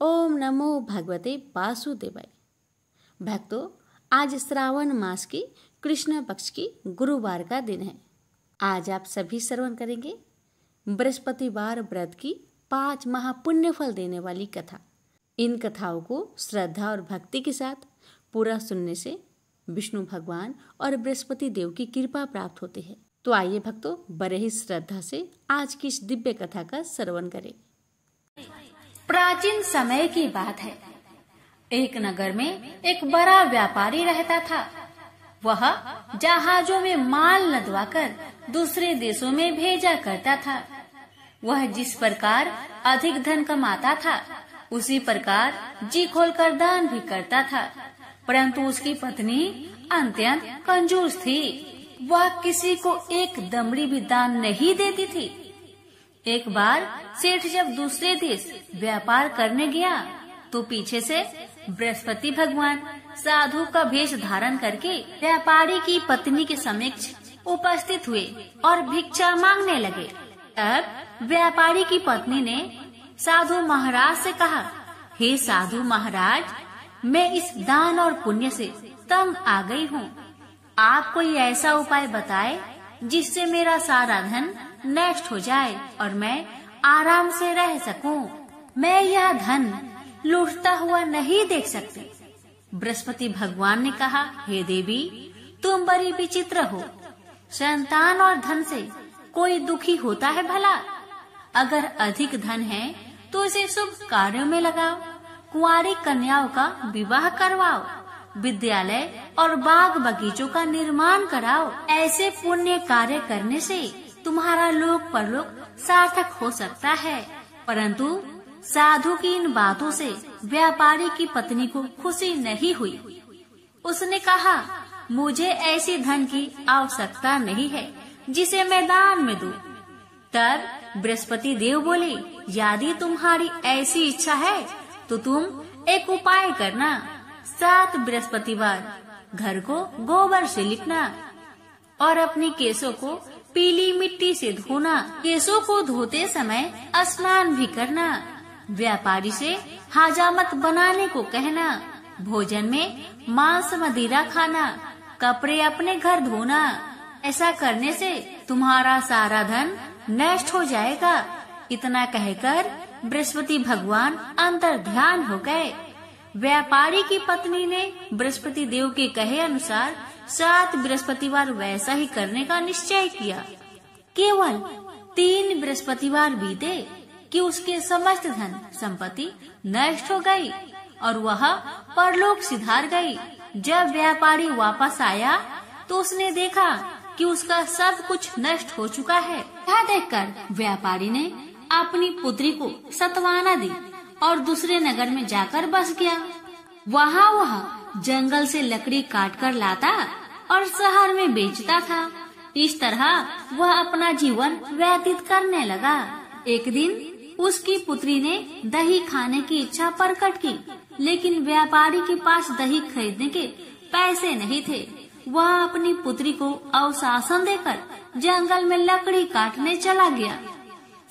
ओम नमो भगवते वासुदेवाय। भक्तों, आज श्रावण मास की कृष्ण पक्ष की गुरुवार का दिन है। आज आप सभी श्रवण करेंगे बृहस्पतिवार व्रत की 5 महापुण्य फल देने वाली कथा। इन कथाओं को श्रद्धा और भक्ति के साथ पूरा सुनने से विष्णु भगवान और बृहस्पति देव की कृपा प्राप्त होती है। तो आइए भक्तों, बड़े ही श्रद्धा से आज की इस दिव्य कथा का श्रवण करें। प्राचीन समय की बात है। एक नगर में एक बड़ा व्यापारी रहता था। वह जहाजों में माल लदवाकर दूसरे देशों में भेजा करता था। वह जिस प्रकार अधिक धन कमाता था, उसी प्रकार जी खोलकर दान भी करता था। परंतु उसकी पत्नी अत्यंत कंजूस थी। वह किसी को एक दमड़ी भी दान नहीं देती थी। एक बार सेठ जब दूसरे देश व्यापार करने गया तो पीछे से बृहस्पति भगवान साधु का वेश धारण करके व्यापारी की पत्नी के समक्ष उपस्थित हुए और भिक्षा मांगने लगे। अब व्यापारी की पत्नी ने साधु महाराज से कहा, हे साधु महाराज, मैं इस दान और पुण्य से तंग आ गई हूँ। आप कोई ऐसा उपाय बताए जिससे मेरा सारा धन नष्ट हो जाए और मैं आराम से रह सकूं। मैं यह धन लूटता हुआ नहीं देख सकती। बृहस्पति भगवान ने कहा, हे देवी, तुम बड़ी विचित्र हो। संतान और धन से कोई दुखी होता है भला? अगर अधिक धन है तो इसे शुभ कार्यों में लगाओ। कुंवारी कन्याओं का विवाह करवाओ। विद्यालय और बाग बगीचों का निर्माण कराओ। ऐसे पुण्य कार्य करने से तुम्हारा लोक परलोक सार्थक हो सकता है। परंतु साधु की इन बातों से व्यापारी की पत्नी को खुशी नहीं हुई। उसने कहा, मुझे ऐसी धन की आवश्यकता नहीं है जिसे मैं दान में दूं। तब बृहस्पति देव बोले, यदि तुम्हारी ऐसी इच्छा है तो तुम एक उपाय करना। 7 बृहस्पतिवार घर को गोबर से लिपना और अपने केशों को पीली मिट्टी से धोना। केशों को धोते समय स्नान भी करना। व्यापारी से हजामत बनाने को कहना। भोजन में मांस मदिरा खाना। कपड़े अपने घर धोना। ऐसा करने से तुम्हारा सारा धन नष्ट हो जाएगा। इतना कहकर बृहस्पति भगवान अंतर ध्यान हो गए। व्यापारी की पत्नी ने बृहस्पति देव के कहे अनुसार 7 बृहस्पतिवार वैसा ही करने का निश्चय किया। केवल 3 बृहस्पतिवार बीते कि उसके समस्त धन संपत्ति नष्ट हो गई और वह परलोक सिधार गई। जब व्यापारी वापस आया तो उसने देखा कि उसका सब कुछ नष्ट हो चुका है। यह देखकर व्यापारी ने अपनी पुत्री को सत्वाना दी और दूसरे नगर में जाकर बस गया। वहाँ वह जंगल से लकड़ी काट कर लाता और शहर में बेचता था। इस तरह वह अपना जीवन व्यतीत करने लगा। एक दिन उसकी पुत्री ने दही खाने की इच्छा प्रकट की, लेकिन व्यापारी के पास दही खरीदने के पैसे नहीं थे। वह अपनी पुत्री को अवशासन देकर जंगल में लकड़ी काटने चला गया।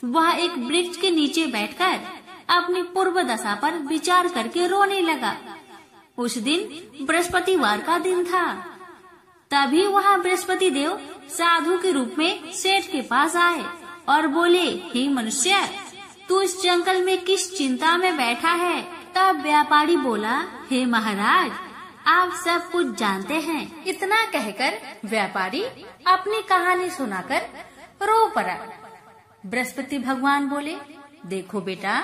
वह एक वृक्ष के नीचे बैठकर अपनी पूर्व दशा पर विचार करके रोने लगा। उस दिन बृहस्पतिवार का दिन था। तभी वहाँ बृहस्पति देव साधु के रूप में सेठ के पास आए और बोले, हे मनुष्य, तू इस जंगल में किस चिंता में बैठा है? तब व्यापारी बोला, हे महाराज, आप सब कुछ जानते हैं। इतना कहकर व्यापारी अपनी कहानी सुनाकर रो पड़ा। बृहस्पति भगवान बोले, देखो बेटा,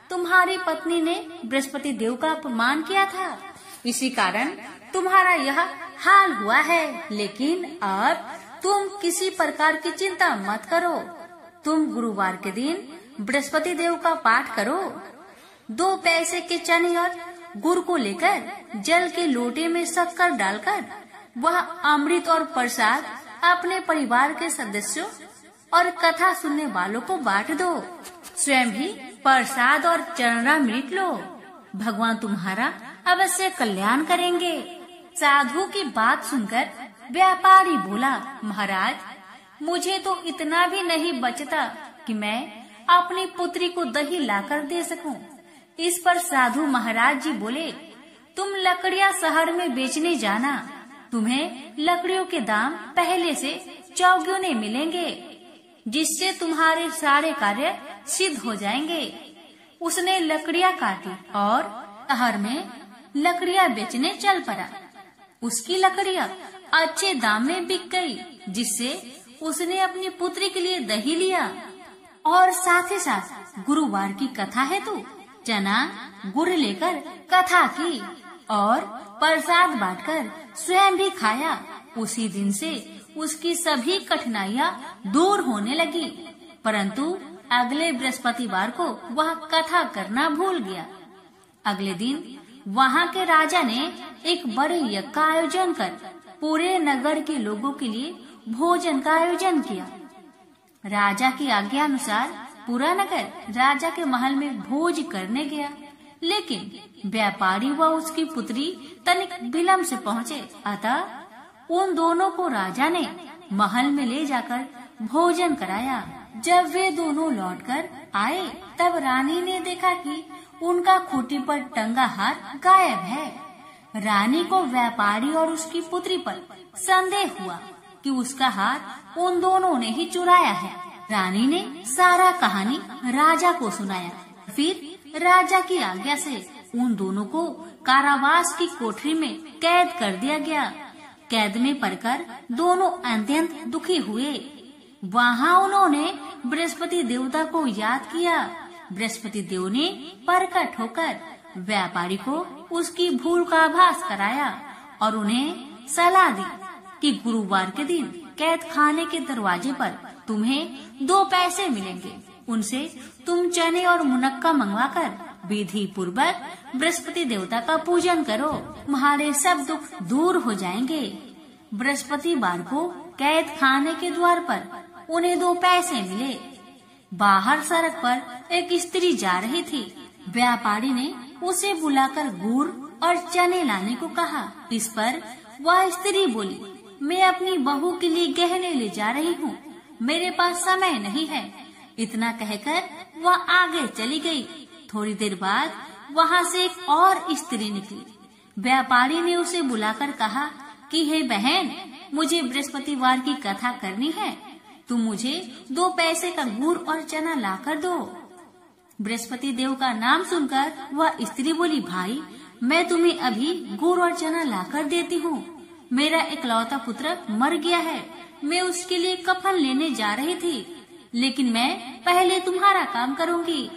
तुम्हारी पत्नी ने बृहस्पति देव का अपमान किया था, इसी कारण तुम्हारा यह हाल हुआ है। लेकिन अब तुम किसी प्रकार की चिंता मत करो। तुम गुरुवार के दिन बृहस्पति देव का पाठ करो। 2 पैसे के चने और गुड़ को लेकर जल के लोटे में शक्कर डालकर वह अमृत और प्रसाद अपने परिवार के सदस्यों और कथा सुनने वालों को बांट दो। स्वयं भी प्रसाद और चरणामृत लो। भगवान तुम्हारा अवश्य कल्याण करेंगे। साधु की बात सुनकर व्यापारी बोला, महाराज, मुझे तो इतना भी नहीं बचता कि मैं अपनी पुत्री को दही लाकर दे सकूं। इस पर साधु महाराज जी बोले, तुम लकड़ियां शहर में बेचने जाना, तुम्हें लकड़ियों के दाम पहले से चौगुने मिलेंगे, जिससे तुम्हारे सारे कार्य सिद्ध हो जाएंगे। उसने लकड़ियां काटी और शहर में लकड़ियां बेचने चल पड़ा। उसकी लकड़ियां अच्छे दाम में बिक गई, जिससे उसने अपनी पुत्री के लिए दही लिया और साथ ही साथ गुरुवार की कथा हेतु चना गुड़ लेकर कथा की और प्रसाद बांटकर स्वयं भी खाया। उसी दिन से उसकी सभी कठिनाइयां दूर होने लगी, परंतु अगले बृहस्पतिवार को वह कथा करना भूल गया। अगले दिन वहाँ के राजा ने एक बड़े यज्ञ का आयोजन कर पूरे नगर के लोगों के लिए भोजन का आयोजन किया। राजा की आज्ञा अनुसार पूरा नगर राजा के महल में भोज करने गया, लेकिन व्यापारी व उसकी पुत्री तनिक विलंब से पहुँचे। अतः उन दोनों को राजा ने महल में ले जाकर भोजन कराया। जब वे दोनों लौटकर आए, तब रानी ने देखा कि उनका खूंटी पर टंगा हार गायब है। रानी को व्यापारी और उसकी पुत्री पर संदेह हुआ कि उसका हार उन दोनों ने ही चुराया है। रानी ने सारा कहानी राजा को सुनाया। फिर राजा की आज्ञा से उन दोनों को कारावास की कोठरी में कैद कर दिया गया। कैद में पड़कर दोनों अत्यंत दुखी हुए। वहाँ उन्होंने बृहस्पति देवता को याद किया। बृहस्पति देव ने प्रकट होकर व्यापारी को उसकी भूल का आभास कराया और उन्हें सलाह दी कि गुरुवार के दिन कैद खाने के दरवाजे पर तुम्हें 2 पैसे मिलेंगे। उनसे तुम चने और मुनक्का मंगवाकर विधि पूर्वक बृहस्पति देवता का पूजन करो, तुम्हारे सब दुख दूर हो जाएंगे। बृहस्पतिवार को कैद खाने के द्वार पर उन्हें 2 पैसे मिले। बाहर सड़क पर एक स्त्री जा रही थी। व्यापारी ने उसे बुलाकर गुड़ और चने लाने को कहा। इस पर वह स्त्री बोली, मैं अपनी बहू के लिए गहने ले जा रही हूँ, मेरे पास समय नहीं है। इतना कहकर वह आगे चली गई। थोड़ी देर बाद वहाँ से एक और स्त्री निकली। व्यापारी ने उसे बुलाकर कहा कि हे बहन, मुझे बृहस्पतिवार की कथा करनी है, तुम मुझे 2 पैसे का गुड़ और चना लाकर दो। बृहस्पति देव का नाम सुनकर वह स्त्री बोली, भाई मैं तुम्हें अभी गुड़ और चना लाकर देती हूँ। मेरा इकलौता पुत्र मर गया है, मैं उसके लिए कफन लेने जा रही थी, लेकिन मैं पहले तुम्हारा काम करूँगी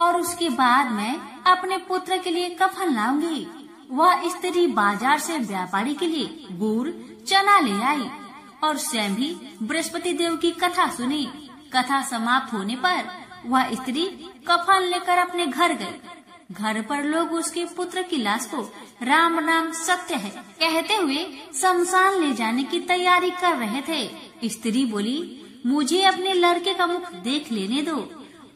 और उसके बाद मैं अपने पुत्र के लिए कफन लाऊंगी। वह स्त्री बाजार से व्यापारी के लिए गुड़ चना ले आई और स्वयं भी बृहस्पति देव की कथा सुनी। कथा समाप्त होने पर वह स्त्री कफन लेकर अपने घर गई। घर पर लोग उसके पुत्र की लाश को राम नाम सत्य है कहते हुए शमशान ले जाने की तैयारी कर रहे थे। स्त्री बोली, मुझे अपने लड़के का मुख देख लेने दो।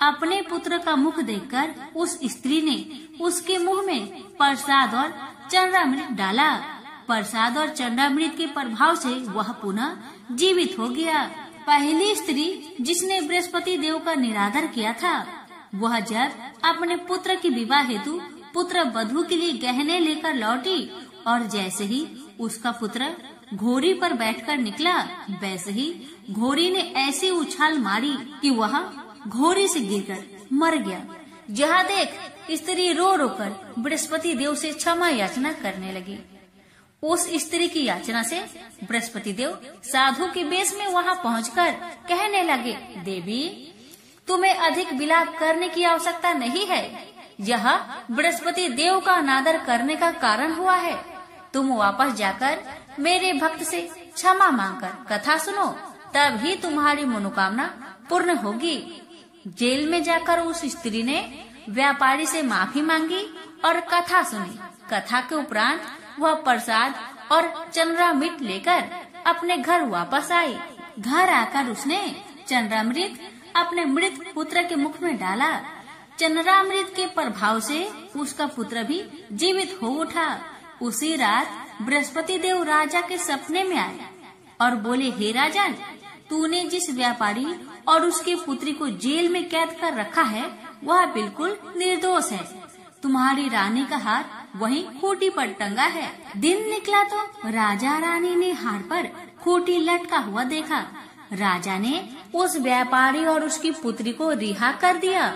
अपने पुत्र का मुख देखकर उस स्त्री ने उसके मुंह में प्रसाद और चंद्रामृत डाला। प्रसाद और चंद्रामृत के प्रभाव से वह पुनः जीवित हो गया। पहली स्त्री जिसने बृहस्पति देव का निरादर किया था, वह जब अपने पुत्र की विवाह हेतु पुत्र वधू के लिए गहने लेकर लौटी और जैसे ही उसका पुत्र घोड़ी पर बैठकर निकला, वैसे ही घोड़ी ने ऐसी उछाल मारी कि वह घोड़ी से गिरकर मर गया। जहाँ देख स्त्री रो रो कर बृहस्पति देव से क्षमा याचना करने लगी। उस स्त्री की याचना से बृहस्पति देव साधु के वेश में वहाँ पहुंचकर कहने लगे, देवी तुम्हें अधिक विलाप करने की आवश्यकता नहीं है। यह बृहस्पति देव का अनादर करने का कारण हुआ है। तुम वापस जाकर मेरे भक्त से क्षमा मांगकर कथा सुनो, तब ही तुम्हारी मनोकामना पूर्ण होगी। जेल में जाकर उस स्त्री ने व्यापारी से माफी मांगी और कथा सुनी। कथा के उपरांत वह प्रसाद और चंद्रामृत लेकर अपने घर वापस आई। घर आकर उसने चंद्रामृत अपने मृत पुत्र के मुख में डाला। चंद्रामृत के प्रभाव से उसका पुत्र भी जीवित हो उठा। उसी रात बृहस्पति देव राजा के सपने में आए और बोले, हे राजन, तूने जिस व्यापारी और उसकी पुत्री को जेल में कैद कर रखा है, वह बिल्कुल निर्दोष है। तुम्हारी रानी का हार वहीं खूंटी पर टंगा है। दिन निकला तो राजा रानी ने हार पर खूंटी लटका हुआ देखा। राजा ने उस व्यापारी और उसकी पुत्री को रिहा कर दिया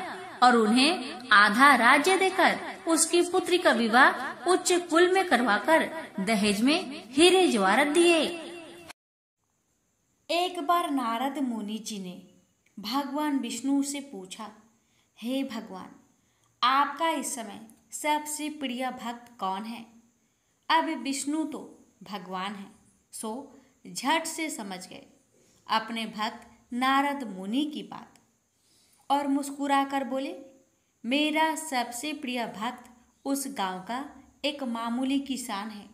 और उन्हें आधा राज्य देकर उसकी पुत्री का विवाह उच्च कुल में करवाकर दहेज में हीरे जवाहरात दिए। एक बार नारद मुनि जी ने भगवान विष्णु से पूछा, हे भगवान, आपका इस समय सबसे प्रिय भक्त कौन है? अब विष्णु तो भगवान है, सो झट से समझ गए अपने भक्त नारद मुनि की बात और मुस्कुराकर बोले, मेरा सबसे प्रिय भक्त उस गांव का एक मामूली किसान है।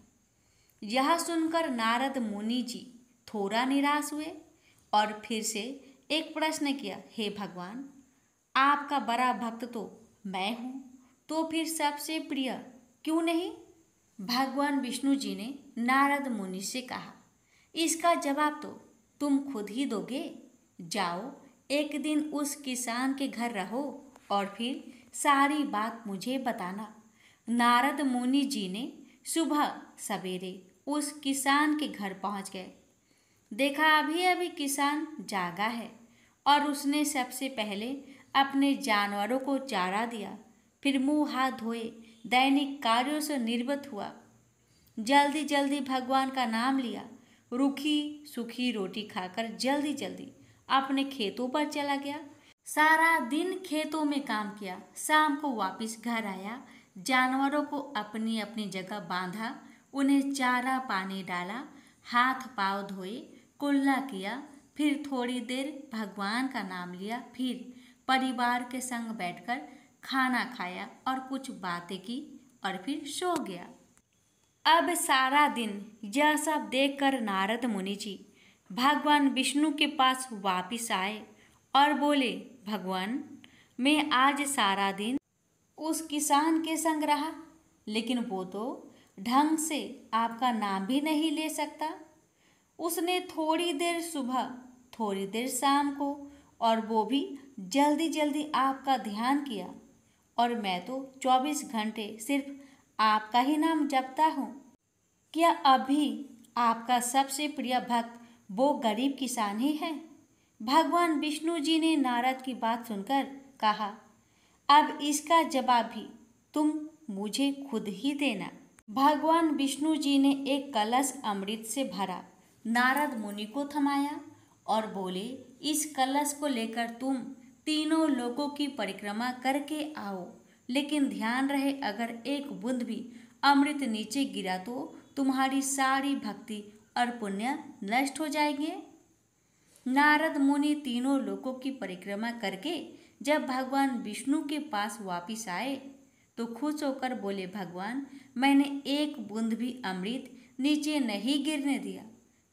यह सुनकर नारद मुनि जी थोड़ा निराश हुए और फिर से एक प्रश्न किया, हे भगवान, आपका बड़ा भक्त तो मैं हूँ, तो फिर सबसे प्रिय क्यों नहीं? भगवान विष्णु जी ने नारद मुनि से कहा, इसका जवाब तो तुम खुद ही दोगे। जाओ, एक दिन उस किसान के घर रहो और फिर सारी बात मुझे बताना। नारद मुनि जी ने सुबह सवेरे उस किसान के घर पहुंच गए। देखा अभी अभी किसान जागा है और उसने सबसे पहले अपने जानवरों को चारा दिया, फिर मुंह हाथ धोए दैनिक कार्यों से निर्वृत्त हुआ। जल्दी जल्दी भगवान का नाम लिया, रूखी सूखी रोटी खाकर जल्दी जल्दी अपने खेतों पर चला गया। सारा दिन खेतों में काम किया, शाम को वापस घर आया, जानवरों को अपनी अपनी जगह बांधा, उन्हें चारा पानी डाला, हाथ पांव धोए, कुल्ला किया, फिर थोड़ी देर भगवान का नाम लिया, फिर परिवार के संग बैठकर खाना खाया और कुछ बातें की और फिर सो गया। अब सारा दिन यह सब देखकर नारद मुनि जी भगवान विष्णु के पास वापिस आए और बोले, भगवान, मैं आज सारा दिन उस किसान के संग रहा, लेकिन वो तो ढंग से आपका नाम भी नहीं ले सकता। उसने थोड़ी देर सुबह, थोड़ी देर शाम को, और वो भी जल्दी जल्दी आपका ध्यान किया, और मैं तो 24 घंटे सिर्फ आपका ही नाम जपता हूँ। क्या अभी आपका सबसे प्रिय भक्त वो गरीब किसान ही है? भगवान विष्णु जी ने नारद की बात सुनकर कहा, अब इसका जवाब भी तुम मुझे खुद ही देना। भगवान विष्णु जी ने एक कलश अमृत से भरा नारद मुनि को थमाया और बोले, इस कलश को लेकर तुम तीनों लोकों की परिक्रमा करके आओ, लेकिन ध्यान रहे अगर एक बूंद भी अमृत नीचे गिरा तो तुम्हारी सारी भक्ति और पुण्य नष्ट हो जाएंगे। नारद मुनि तीनों लोकों की परिक्रमा करके जब भगवान विष्णु के पास वापिस आए तो खुश होकर बोले, भगवान, मैंने एक बूंद भी अमृत नीचे नहीं गिरने दिया।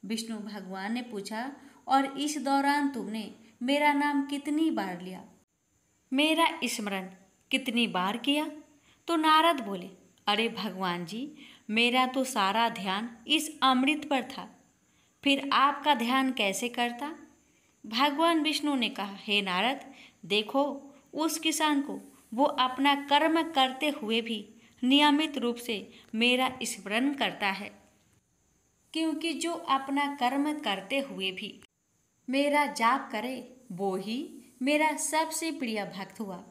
विष्णु भगवान ने पूछा, और इस दौरान तुमने मेरा नाम कितनी बार लिया, मेरा स्मरण कितनी बार किया? तो नारद बोले, अरे भगवान जी, मेरा तो सारा ध्यान इस अमृत पर था, फिर आपका ध्यान कैसे करता? भगवान विष्णु ने कहा, हे नारद, देखो उस किसान को, वो अपना कर्म करते हुए भी नियमित रूप से मेरा स्मरण करता है, क्योंकि जो अपना कर्म करते हुए भी मेरा जाप करे वो ही मेरा सबसे प्रिय भक्त हुआ।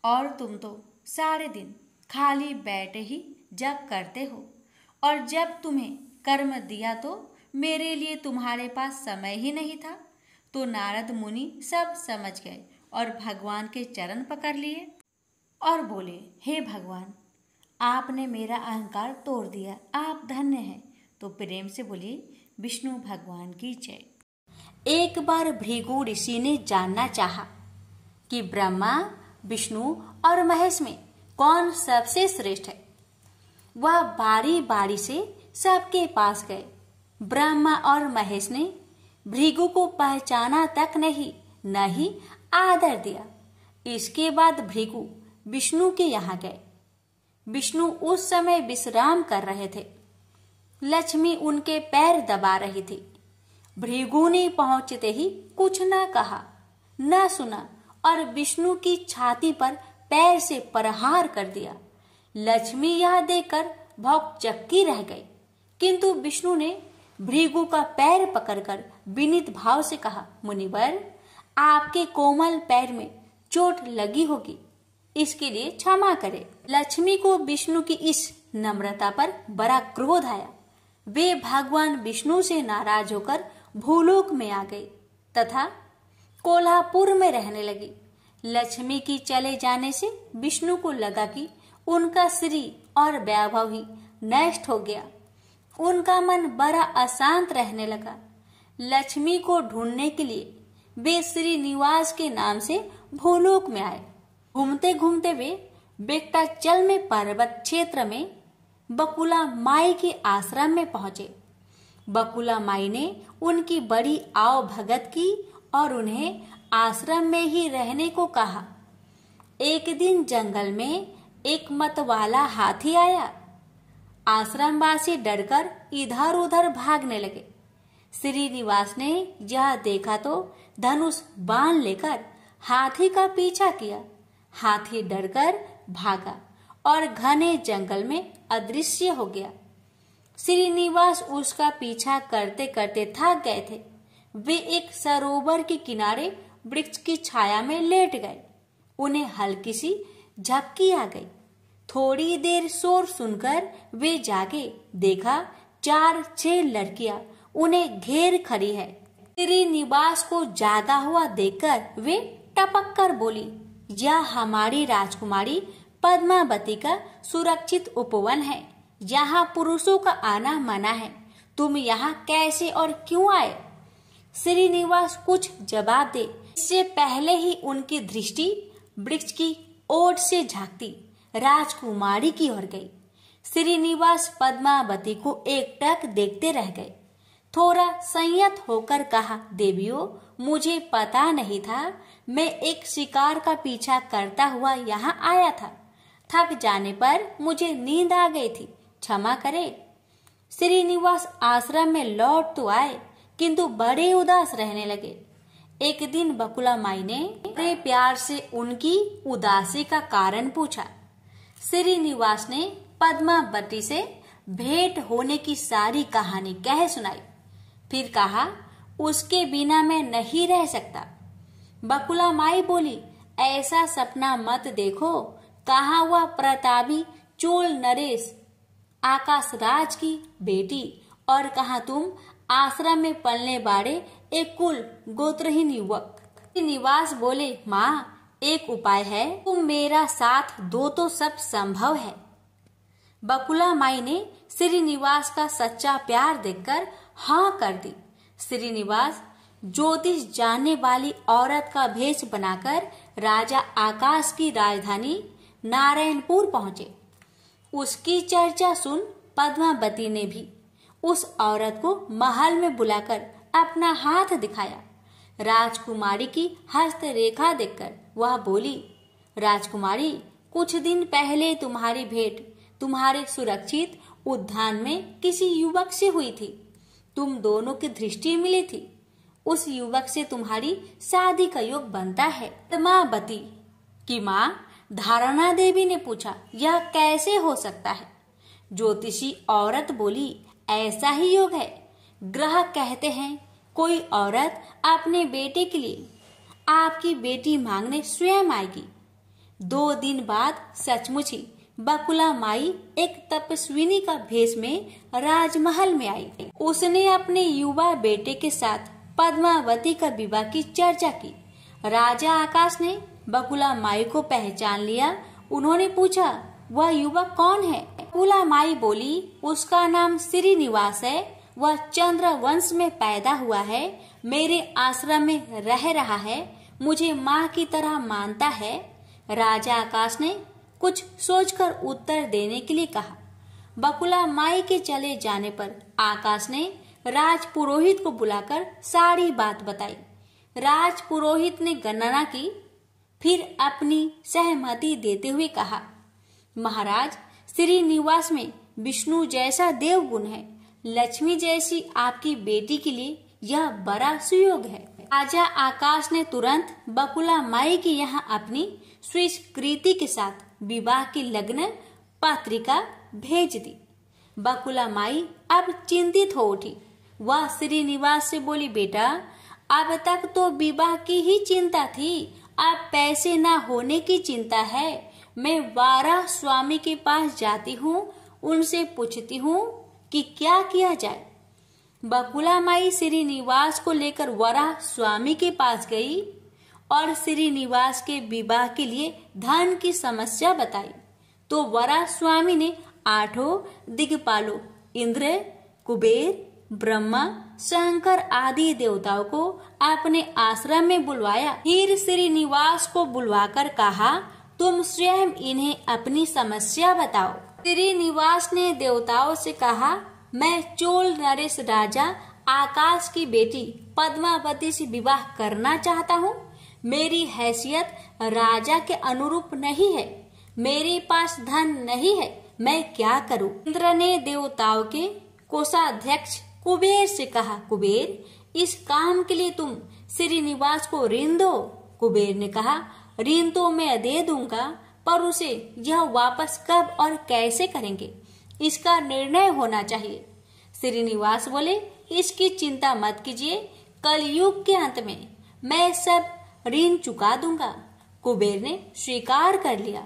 और तुम तो सारे दिन खाली बैठे ही जप करते हो, और जब तुम्हें कर्म दिया तो मेरे लिए तुम्हारे पास समय ही नहीं था। तो नारद मुनि सब समझ गए और भगवान के चरण पकड़ लिए और बोले, हे भगवान, आपने मेरा अहंकार तोड़ दिया, आप धन्य हैं। तो प्रेम से बोलिए, विष्णु भगवान की जय। एक बार भृगु ऋषि ने जानना चाहा कि ब्रह्मा, विष्णु और महेश में कौन सबसे श्रेष्ठ है। वह बारी बारी से सबके पास गए। ब्रह्मा और महेश ने भृगु को पहचाना तक नहीं, न ही आदर दिया। इसके बाद भृगु विष्णु के यहाँ गए। विष्णु उस समय विश्राम कर रहे थे। लक्ष्मी उनके पैर दबा रही थी। भृगु ने पहुंचते ही कुछ न कहा न सुना और विष्णु की छाती पर पैर से प्रहार कर दिया। लक्ष्मी यह देखकर भौंकचक्की रह गई, किंतु विष्णु ने भृगु का पैर पकड़कर विनीत भाव से कहा, मुनिवर, आपके कोमल पैर में चोट लगी होगी, इसके लिए क्षमा करें। लक्ष्मी को विष्णु की इस नम्रता पर बड़ा क्रोध आया। वे भगवान विष्णु से नाराज होकर भूलोक में आ गई तथा कोल्हापुर में रहने लगी। लक्ष्मी की चले जाने से विष्णु को लगा कि उनका श्री और वैभव ही नष्ट हो गया। उनका मन बड़ा अशांत रहने लगा। लक्ष्मी को ढूंढने के लिए वे श्रीनिवास के नाम से भूलोक में आए। घूमते घूमते वे बेक्टाचल में पर्वत क्षेत्र में बकुला माई के आश्रम में पहुंचे। बकुला माई ने उनकी बड़ी आव भगत की और उन्हें आश्रम में ही रहने को कहा। एक दिन जंगल में एक मतवाला हाथी आया। आश्रमवासी डरकर इधर उधर भागने लगे। श्रीनिवास ने यह देखा तो धनुष बाण लेकर हाथी का पीछा किया। हाथी डरकर भागा और घने जंगल में अदृश्य हो गया। श्रीनिवास उसका पीछा करते करते थक गए थे। वे एक सरोवर के किनारे वृक्ष की छाया में लेट गए। उन्हें हल्की सी झपकी आ गई। थोड़ी देर शोर सुनकर वे जागे। देखा 4-6 लड़कियां उन्हें घेर खड़ी है। श्रीनिवास को जागा हुआ देखकर वे टपक कर बोली, यह हमारी राजकुमारी पद्मावती का सुरक्षित उपवन है। यहाँ पुरुषों का आना मना है। तुम यहाँ कैसे और क्यों आए? श्रीनिवास कुछ जवाब दे इससे पहले ही उनकी दृष्टि वृक्ष की ओर से झांकती राजकुमारी की ओर गई। श्रीनिवास पद्मावती को एकटक देखते रह गए। थोड़ा संयत होकर कहा, देवियों, मुझे पता नहीं था। मैं एक शिकार का पीछा करता हुआ यहाँ आया था। थक जाने पर मुझे नींद आ गई थी, क्षमा करे। श्रीनिवास आश्रम में लौट तो आए, किंतु बड़े उदास रहने लगे। एक दिन बकुला माई ने बड़े प्यार से उनकी उदासी का कारण पूछा। श्रीनिवास ने पद्मावती से भेंट होने की सारी कहानी कह सुनाई। फिर कहा, उसके बिना मैं नहीं रह सकता। बकुला माई बोली, ऐसा सपना मत देखो। कहा हुआ प्रतापी चोल नरेश आकाशराज की बेटी, और कहा तुम आश्रम में पलने बाड़े एक कुल गोत्रहीन युवक। श्रीनिवास बोले, माँ, एक उपाय है, तुम मेरा साथ दो तो सब संभव है। बकुला माई ने श्रीनिवास का सच्चा प्यार देखकर हाँ कर दी। श्रीनिवास ज्योतिष जानने वाली औरत का भेष बनाकर राजा आकाश की राजधानी नारायणपुर पहुंचे। उसकी चर्चा सुन पद्मावती ने भी उस औरत को महल में बुलाकर अपना हाथ दिखाया। राजकुमारी की हस्तरेखा देखकर वह बोली, राजकुमारी, कुछ दिन पहले तुम्हारी भेंट तुम्हारे सुरक्षित उद्यान में किसी युवक से हुई थी। तुम दोनों की दृष्टि मिली थी। उस युवक से तुम्हारी शादी का योग बनता है। पद्मावती की माँ धारणा देवी ने पूछा, यह कैसे हो सकता है? ज्योतिषी औरत बोली, ऐसा ही योग है। ग्रह कहते हैं कोई औरत अपने बेटे के लिए आपकी बेटी मांगने स्वयं आएगी। 2 दिन बाद सचमुच ही बकुला माई एक तपस्विनी का भेष में राजमहल में आई। उसने अपने युवा बेटे के साथ पद्मावती का विवाह की चर्चा की। राजा आकाश ने बकुला माई को पहचान लिया। उन्होंने पूछा, वह युवक कौन है? बकुला माई बोली, उसका नाम श्रीनिवास है। वह चंद्र वंश में पैदा हुआ है। मेरे आश्रम में रह रहा है। मुझे माँ की तरह मानता है। राजा आकाश ने कुछ सोचकर उत्तर देने के लिए कहा। बकुला माई के चले जाने पर आकाश ने राज पुरोहित को बुलाकर सारी बात बताई। राज पुरोहित ने गणना की, फिर अपनी सहमति देते हुए कहा, महाराज, श्रीनिवास में विष्णु जैसा देवगुण है। लक्ष्मी जैसी आपकी बेटी के लिए यह बड़ा सुयोग है। राजा आकाश ने तुरंत बकुला माई के यहाँ अपनी स्वीकृति के साथ विवाह की लग्न पत्रिका भेज दी। बकुला माई अब चिंतित हो उठी। वह श्रीनिवास से बोली, बेटा अब तक तो विवाह की ही चिंता थी, अब पैसे न होने की चिंता है। मैं वाराह स्वामी के पास जाती हूँ, उनसे पूछती हूँ कि क्या किया जाए। बकुला माई श्रीनिवास को लेकर वराह स्वामी के पास गई और श्रीनिवास के विवाह के लिए धन की समस्या बताई। तो वराह स्वामी ने 8 दिक्पालों इंद्र, कुबेर, ब्रह्मा, शंकर आदि देवताओं को अपने आश्रम में बुलवाया। फिर श्रीनिवास को बुलवाकर कहा, तुम स्वयं इन्हें अपनी समस्या बताओ। श्रीनिवास ने देवताओं से कहा, मैं चोल नरेश राजा आकाश की बेटी पद्मावती से विवाह करना चाहता हूँ। मेरी हैसियत राजा के अनुरूप नहीं है, मेरे पास धन नहीं है, मैं क्या करूँ। इंद्र ने देवताओं के कोषाध्यक्ष कुबेर से कहा, कुबेर इस काम के लिए तुम श्रीनिवास को ऋण दो। कुबेर ने कहा, ऋण तो मैं दे दूंगा, पर उसे यह वापस कब और कैसे करेंगे, इसका निर्णय होना चाहिए। श्रीनिवास बोले, इसकी चिंता मत कीजिए, कलयुग के अंत में मैं सब ऋण चुका दूंगा। कुबेर ने स्वीकार कर लिया।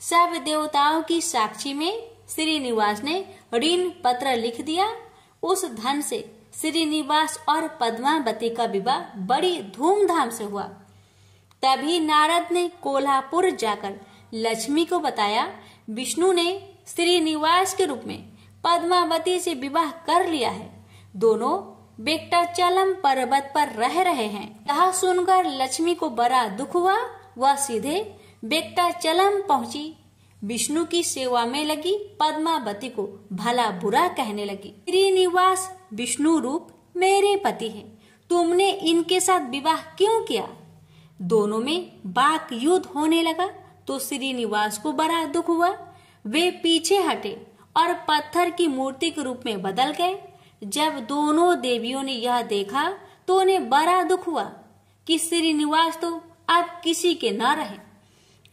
सब देवताओं की साक्षी में श्रीनिवास ने ऋण पत्र लिख दिया। उस धन से श्रीनिवास और पद्मावती का विवाह बड़ी धूमधाम से हुआ। तभी नारद ने कोल्हापुर जाकर लक्ष्मी को बताया, विष्णु ने श्रीनिवास के रूप में पद्मावती से विवाह कर लिया है। दोनों वेंकटाचलम पर्वत पर रह रहे हैं। यह सुनकर लक्ष्मी को बड़ा दुख हुआ। वह सीधे वेंकटाचलम पहुंची, विष्णु की सेवा में लगी, पद्मावती को भला बुरा कहने लगी। श्रीनिवास विष्णु रूप मेरे पति हैं, तुमने इनके साथ विवाह क्यों किया। दोनों में वाक युद्ध होने लगा तो श्रीनिवास को बड़ा दुख हुआ। वे पीछे हटे और पत्थर की मूर्ति के रूप में बदल गए। जब दोनों देवियों ने यह देखा तो उन्हें बड़ा दुख हुआ कि श्रीनिवास तो अब किसी के न रहे।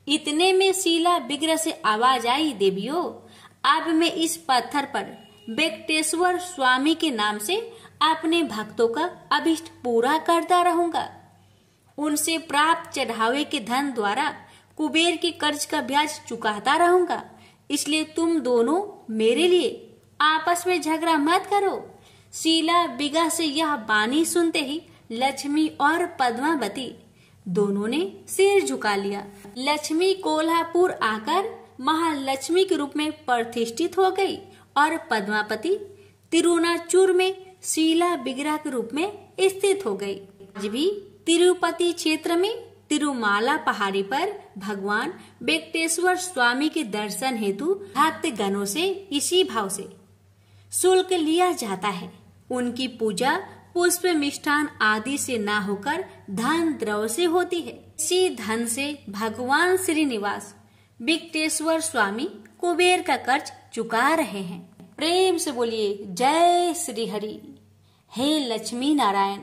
इतने में शीला विग्रह से आवाज आई, देवियों अब मैं इस पत्थर पर वेंकटेश्वर स्वामी के नाम से अपने भक्तों का अभिष्ट पूरा करता रहूंगा। उनसे प्राप्त चढ़ावे के धन द्वारा कुबेर के कर्ज का ब्याज चुकाता रहूंगा। इसलिए तुम दोनों मेरे लिए आपस में झगड़ा मत करो। शीला विग्रह से यह वाणी सुनते ही लक्ष्मी और पद्मावती दोनों ने सिर झुका लिया। लक्ष्मी कोल्हापुर आकर महालक्ष्मी के रूप में प्रतिष्ठित हो गई और पद्मावती तिरुनाचूर में शीला विग्रह के रूप में स्थित हो गई। आज भी तिरुपति क्षेत्र में तिरुमाला पहाड़ी पर भगवान वेंकटेश्वर स्वामी के दर्शन हेतु भक्त गणों से इसी भाव से शुल्क लिया जाता है। उनकी पूजा पुष्प मिष्ठान आदि से ना होकर धन द्रव्य से होती है। इसी धन से भगवान श्रीनिवास वेंकटेश्वर स्वामी कुबेर का कर्ज चुका रहे हैं। प्रेम से बोलिए जय श्री हरि। हे लक्ष्मी नारायण,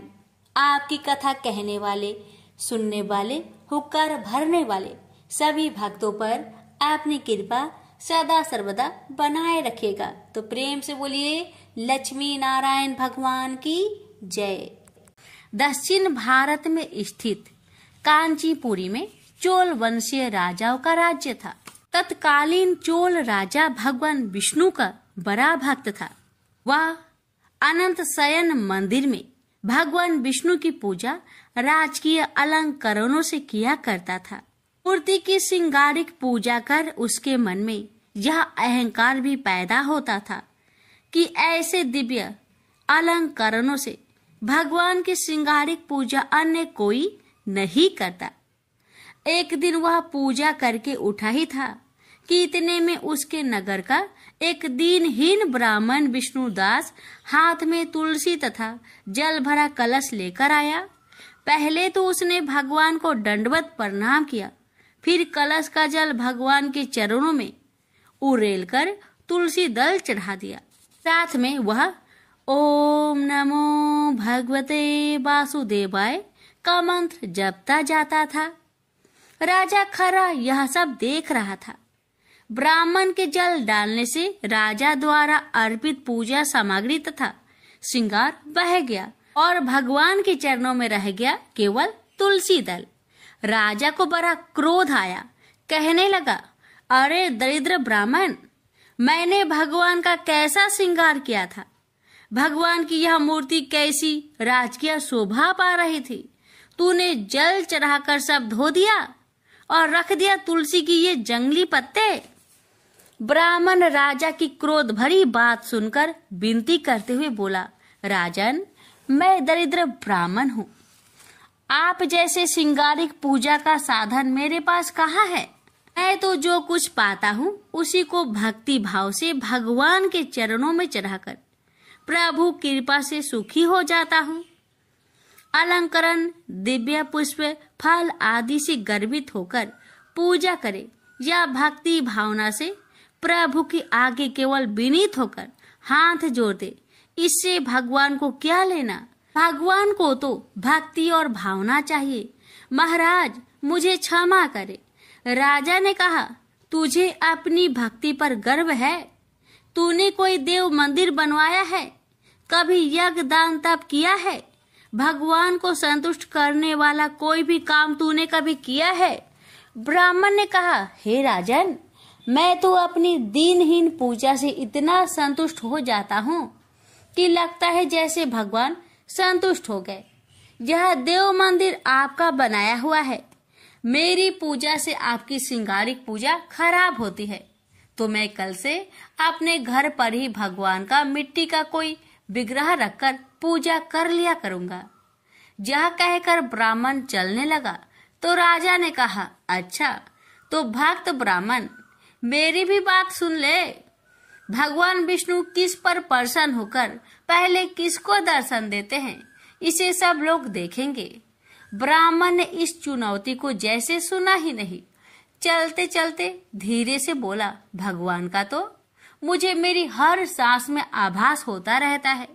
आपकी कथा कहने वाले, सुनने वाले, हुक्कार भरने वाले सभी भक्तों पर अपनी कृपा सदा सर्वदा बनाए रखेगा। तो प्रेम से बोलिए लक्ष्मी नारायण भगवान की जय। दक्षिण भारत में स्थित कांचीपुरी में चोल वंशीय राजाओं का राज्य था। तत्कालीन चोल राजा भगवान विष्णु का बड़ा भक्त था। वह अनंत शयन मंदिर में भगवान विष्णु की पूजा राजकीय अलंकरणों से किया करता था। मूर्ति की श्रृंगारिक पूजा कर उसके मन में यह अहंकार भी पैदा होता था कि ऐसे दिव्य अलंकरणों से भगवान की श्रृंगारिक पूजा अन्य कोई नहीं करता। एक दिन वह पूजा करके उठा ही था कि इतने में उसके नगर का एक दीनहीन ब्राह्मण विष्णुदास हाथ में तुलसी तथा जल भरा कलश लेकर आया। पहले तो उसने भगवान को दंडवत प्रणाम किया, फिर कलश का जल भगवान के चरणों में उड़ेल कर तुलसी दल चढ़ा दिया। साथ में वह ओम नमो भगवते वासुदेवाय का मंत्र जपता जाता था। राजा खरा यह सब देख रहा था। ब्राह्मण के जल डालने से राजा द्वारा अर्पित पूजा सामग्री तथा श्रृंगार बह गया और भगवान के चरणों में रह गया केवल तुलसी दल। राजा को बड़ा क्रोध आया, कहने लगा, अरे दरिद्र ब्राह्मण, मैंने भगवान का कैसा श्रृंगार किया था। भगवान की यह मूर्ति कैसी राजकीय शोभा पा रही थी। तूने जल चढ़ाकर सब धो दिया और रख दिया तुलसी की ये जंगली पत्ते। ब्राह्मण राजा की क्रोध भरी बात सुनकर विनती करते हुए बोला, राजन, मैं दरिद्र ब्राह्मण हूँ। आप जैसे श्रृंगारिक पूजा का साधन मेरे पास कहाँ है। मैं तो जो कुछ पाता हूँ उसी को भक्ति भाव से भगवान के चरणों में चढ़ाकर प्रभु कृपा से सुखी हो जाता हूँ। अलंकरण, दिव्य पुष्प, फल आदि से गर्वित होकर पूजा करे या भक्ति भावना से प्रभु के आगे केवल विनीत होकर हाथ जोड़ दे, इससे भगवान को क्या लेना। भगवान को तो भक्ति और भावना चाहिए। महाराज, मुझे क्षमा करे। राजा ने कहा, तुझे अपनी भक्ति पर गर्व है। तूने कोई देव मंदिर बनवाया है, कभी यज्ञ दान तप किया है, भगवान को संतुष्ट करने वाला कोई भी काम तूने कभी किया है। ब्राह्मण ने कहा, हे राजन, मैं तो अपनी दीनहीन पूजा से इतना संतुष्ट हो जाता हूँ कि लगता है जैसे भगवान संतुष्ट हो गए। यह देव मंदिर आपका बनाया हुआ है। मेरी पूजा से आपकी श्रृंगारिक पूजा खराब होती है, तो मैं कल से अपने घर पर ही भगवान का मिट्टी का कोई विग्रह रखकर पूजा कर लिया करूंगा। यह कहकर ब्राह्मण चलने लगा तो राजा ने कहा, अच्छा तो भक्त ब्राह्मण, मेरी भी बात सुन ले। भगवान विष्णु किस पर प्रसन्न होकर पहले किसको दर्शन देते हैं, इसे सब लोग देखेंगे। ब्राह्मण ने इस चुनौती को जैसे सुना ही नहीं, चलते चलते धीरे से बोला, भगवान का तो मुझे मेरी हर सांस में आभास होता रहता है।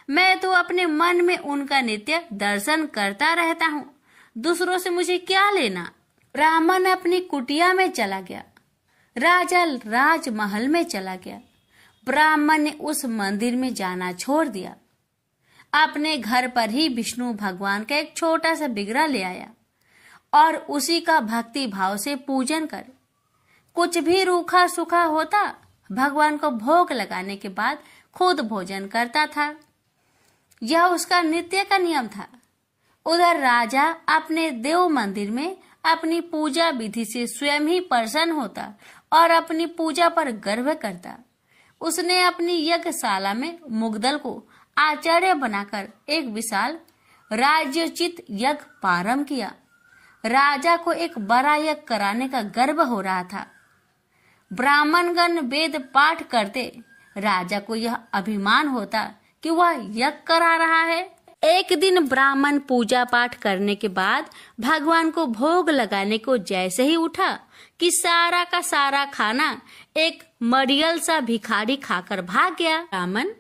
मैं तो अपने मन में उनका नित्य दर्शन करता रहता हूँ। दूसरों से मुझे क्या लेना। ब्राह्मण अपनी कुटिया में चला गया। राजा राजमहल में चला गया। ब्राह्मण ने उस मंदिर में जाना छोड़ दिया। अपने घर पर ही विष्णु भगवान का एक छोटा सा विग्रह ले आया और उसी का भक्ति भाव से पूजन कर कुछ भी रूखा सूखा होता भगवान को भोग लगाने के बाद खुद भोजन करता था। यह उसका नित्य का नियम था। उधर राजा अपने देव मंदिर में अपनी पूजा विधि से स्वयं ही प्रसन्न होता और अपनी पूजा पर गर्व करता। उसने अपनी यज्ञशाला में मुग्दल को आचार्य बनाकर एक विशाल राज्योचित यज्ञ प्रारंभ किया। राजा को एक बड़ा यज्ञ कराने का गर्व हो रहा था। ब्राह्मणगण वेद पाठ करते, राजा को यह अभिमान होता कि वह यज्ञ करा रहा है। एक दिन ब्राह्मण पूजा पाठ करने के बाद भगवान को भोग लगाने को जैसे ही उठा कि सारा का सारा खाना एक मरियल सा भिखारी खाकर भाग गया। ब्राह्मण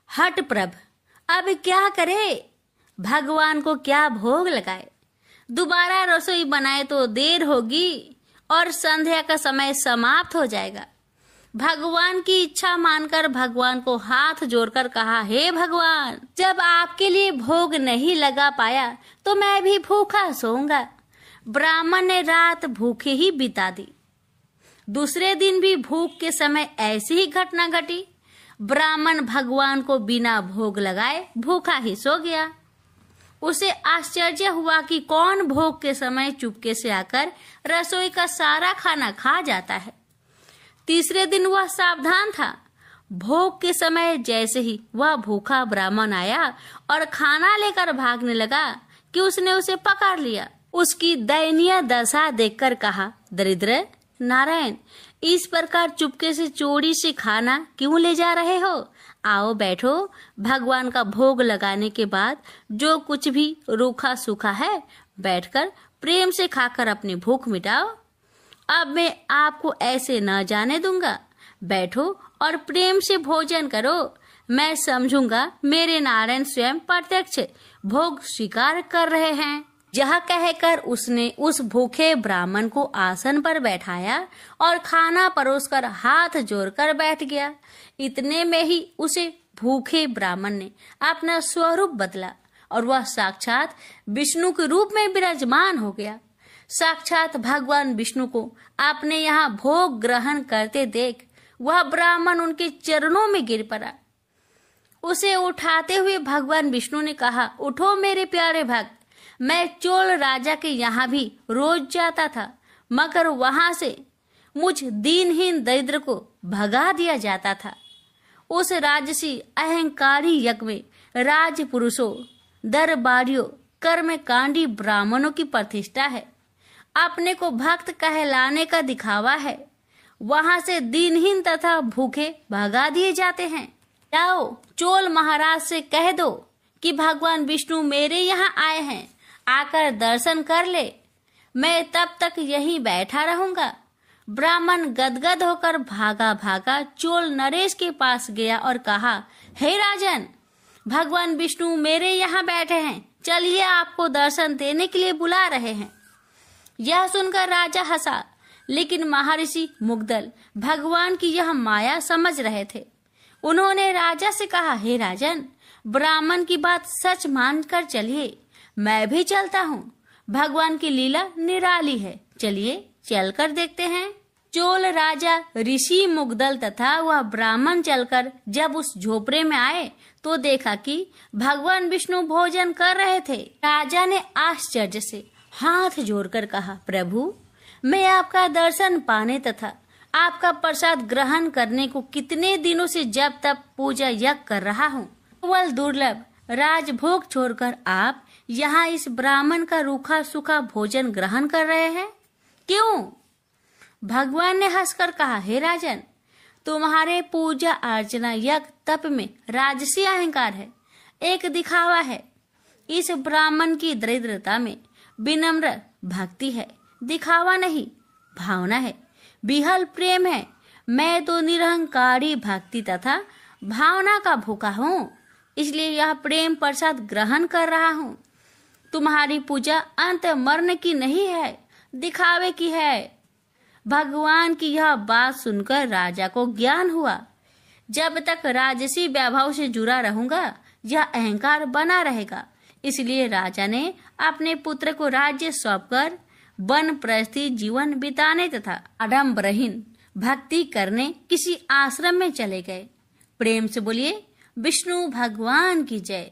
हठप्रभ, अब क्या करे, भगवान को क्या भोग लगाए। दोबारा रसोई बनाए तो देर होगी और संध्या का समय समाप्त हो जाएगा। भगवान की इच्छा मानकर भगवान को हाथ जोड़कर कहा, हे भगवान, जब आपके लिए भोग नहीं लगा पाया तो मैं भी भूखा सोऊंगा। ब्राह्मण ने रात भूखे ही बिता दी। दूसरे दिन भी भूख के समय ऐसी ही घटना घटी। ब्राह्मण भगवान को बिना भोग लगाए भूखा ही सो गया। उसे आश्चर्य हुआ कि कौन भोग के समय चुपके से आकर रसोई का सारा खाना खा जाता है। तीसरे दिन वह सावधान था। भोग के समय जैसे ही वह भूखा ब्राह्मण आया और खाना लेकर भागने लगा कि उसने उसे पकड़ लिया। उसकी दयनीय दशा देखकर कहा, दरिद्र नारायण, इस प्रकार चुपके से चोरी से खाना क्यों ले जा रहे हो। आओ बैठो, भगवान का भोग लगाने के बाद जो कुछ भी रूखा सूखा है बैठकर प्रेम से खाकर अपनी भूख मिटाओ। अब मैं आपको ऐसे न जाने दूंगा। बैठो और प्रेम से भोजन करो। मैं समझूंगा मेरे नारायण स्वयं प्रत्यक्ष भोग स्वीकार कर रहे हैं। यह कहकर उसने उस भूखे ब्राह्मण को आसन पर बैठाया और खाना परोसकर हाथ जोड़कर बैठ गया। इतने में ही उसे भूखे ब्राह्मण ने अपना स्वरूप बदला और वह साक्षात विष्णु के रूप में विराजमान हो गया। साक्षात भगवान विष्णु को आपने यहाँ भोग ग्रहण करते देख वह ब्राह्मण उनके चरणों में गिर पड़ा। उसे उठाते हुए भगवान विष्णु ने कहा, उठो मेरे प्यारे भक्त, मैं चोल राजा के यहाँ भी रोज जाता था, मगर वहां से मुझ दीनहीन दरिद्र को भगा दिया जाता था। उस राजसी अहंकारी यज्ञ में राजपुरुषों, दरबारियों, कर्मकांडी ब्राह्मणों की प्रतिष्ठा है। अपने को भक्त कहलाने का दिखावा है। वहां से दीनहीन तथा भूखे भगा दिए जाते हैं। जाओ, चोल महाराज से कह दो कि भगवान विष्णु मेरे यहाँ आए हैं, आकर दर्शन कर ले। मैं तब तक यहीं बैठा रहूंगा। ब्राह्मण गदगद होकर भागा भागा चोल नरेश के पास गया और कहा, हे राजन, भगवान विष्णु मेरे यहाँ बैठे हैं, चलिए आपको दर्शन देने के लिए बुला रहे हैं। यह सुनकर राजा हंसा, लेकिन महर्षि मुग्दल भगवान की यह माया समझ रहे थे। उन्होंने राजा से कहा, हे राजन, ब्राह्मण की बात सच मानकर चलिए, मैं भी चलता हूँ। भगवान की लीला निराली है, चलिए चलकर देखते हैं। चोल राजा ऋषि मुग्दल तथा वह ब्राह्मण चलकर जब उस झोपड़े में आए तो देखा कि भगवान विष्णु भोजन कर रहे थे। राजा ने आश्चर्य से हाथ जोड़कर कहा, प्रभु, मैं आपका दर्शन पाने तथा आपका प्रसाद ग्रहण करने को कितने दिनों से जब तब पूजा यज्ञ कर रहा हूँ। केवल दुर्लभ राजभोग छोड़कर आप यहाँ इस ब्राह्मण का रूखा सूखा भोजन ग्रहण कर रहे हैं, क्यों? भगवान ने हंसकर कहा, हे राजन, तुम्हारे पूजा अर्चना यज्ञ तप में राजसी अहंकार है, एक दिखावा है। इस ब्राह्मण की दरिद्रता में विनम्र भक्ति है, दिखावा नहीं, भावना है, विहल प्रेम है। मैं तो निरहंकारी भक्ति तथा भावना का भूखा हूँ, इसलिए यह प्रेम प्रसाद ग्रहण कर रहा हूँ। तुम्हारी पूजा अंत मरण की नहीं है, दिखावे की है। भगवान की यह बात सुनकर राजा को ज्ञान हुआ। जब तक राजसी वैभव से जुड़ा रहूंगा, यह अहंकार बना रहेगा। इसलिए राजा ने अपने पुत्र को राज्य सौंपकर वनप्रस्थी जीवन बिताने तथा आडंबरहीन भक्ति करने किसी आश्रम में चले गए। प्रेम से बोलिए, विष्णु भगवान की जय।